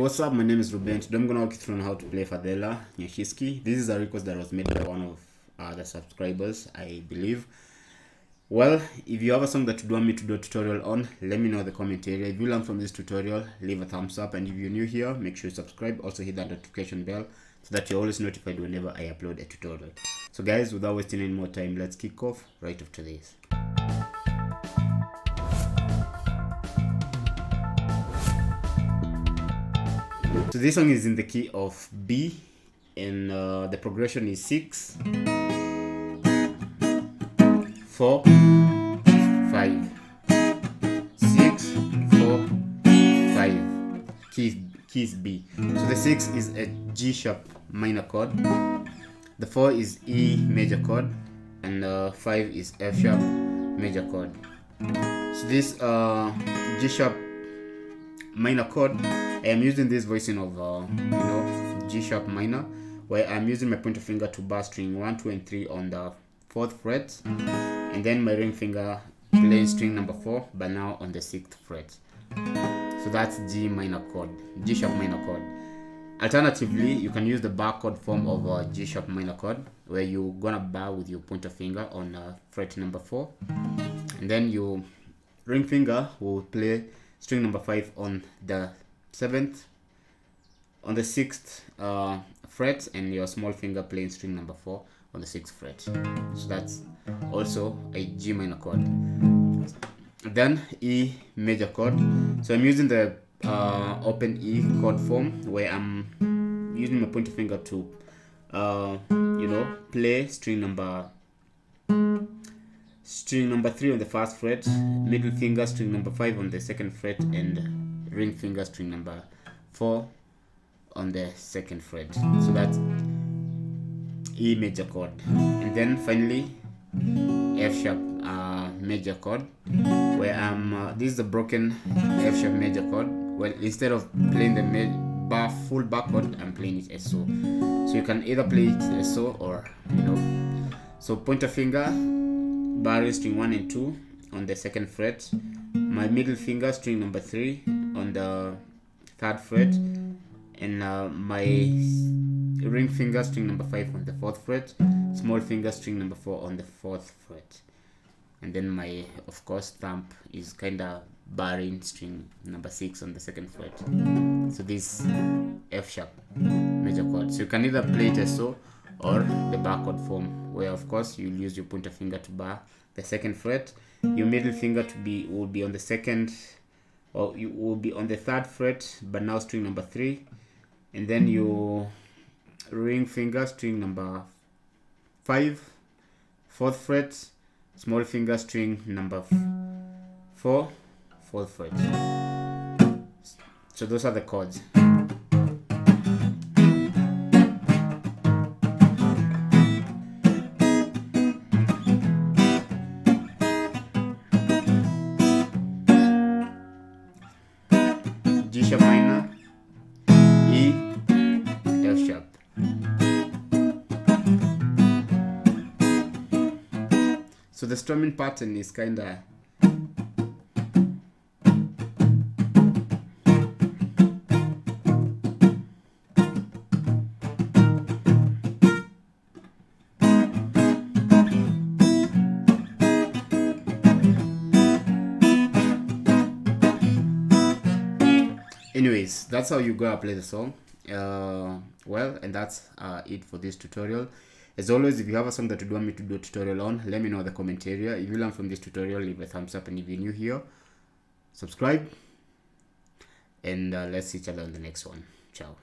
What's up? My name is Ruben. Today I'm gonna walk you through on how to play Fathela, Nyashinski. This is a request that was made by one of the subscribers, I believe. Well, if you have a song that you want me to do a tutorial on, let me know in the comment area. If you learn from this tutorial, leave a thumbs up, and if you're new here, make sure you subscribe. Also hit that notification bell so that you're always notified whenever I upload a tutorial. So guys, without wasting any more time, let's kick off right after this. So this song is in the key of B, and the progression is 6, 4, 5, 6, 4, 5. Keys B. So the 6 is a G sharp minor chord, the 4 is E major chord, and 5 is F sharp major chord. So this G sharp minor chord, I am using this voicing of G sharp minor, where I'm using my pointer finger to bar string 1, 2, and 3 on the 4th fret, and then my ring finger playing string number 4, but now on the 6th fret. So that's G minor chord, G sharp minor chord. Alternatively, you can use the bar chord form of G sharp minor chord, where you're gonna bar with your pointer finger on fret number 4, and then your ring finger will play string number 5 on the 7th, on the 6th fret, and your small finger playing string number 4 on the 6th fret. So that's also a G minor chord. Then E major chord. So I'm using the open E chord form, where I'm using my pointer finger to play string number 3 on the 1st fret, middle finger string number 5 on the 2nd fret, and ring finger string number 4 on the 2nd fret. So that's E major chord. And then finally F sharp major chord, where this is a broken F sharp major chord. Well, instead of playing the full bar chord, I'm playing it SO. So you can either play it SO or so pointer finger barring string 1 and 2 on the 2nd fret, my middle finger string number 3 on the 3rd fret, and my ring finger string number 5 on the 4th fret, small finger string number 4 on the 4th fret, and then my, of course, thumb is kinda barring string number 6 on the 2nd fret. So this F sharp major chord. So you can either play it as so or the bar chord form, where of course you'll use your pointer finger to bar the 2nd fret, your middle finger will be on the 2nd, or you will be on the 3rd fret, but now string number 3, and then your ring finger string number 5, 4th fret, small finger string number 4, 4th fret. So those are the chords. G sharp minor, E, F sharp. So the strumming pattern is kinda anyways, that's how you gotta play the song. Well, and that's it for this tutorial. As always, if you have a song that you want me to do a tutorial on, let me know in the comment area. If you learn from this tutorial, leave a thumbs up, and if you're new here, subscribe, and let's see each other on the next one. Ciao.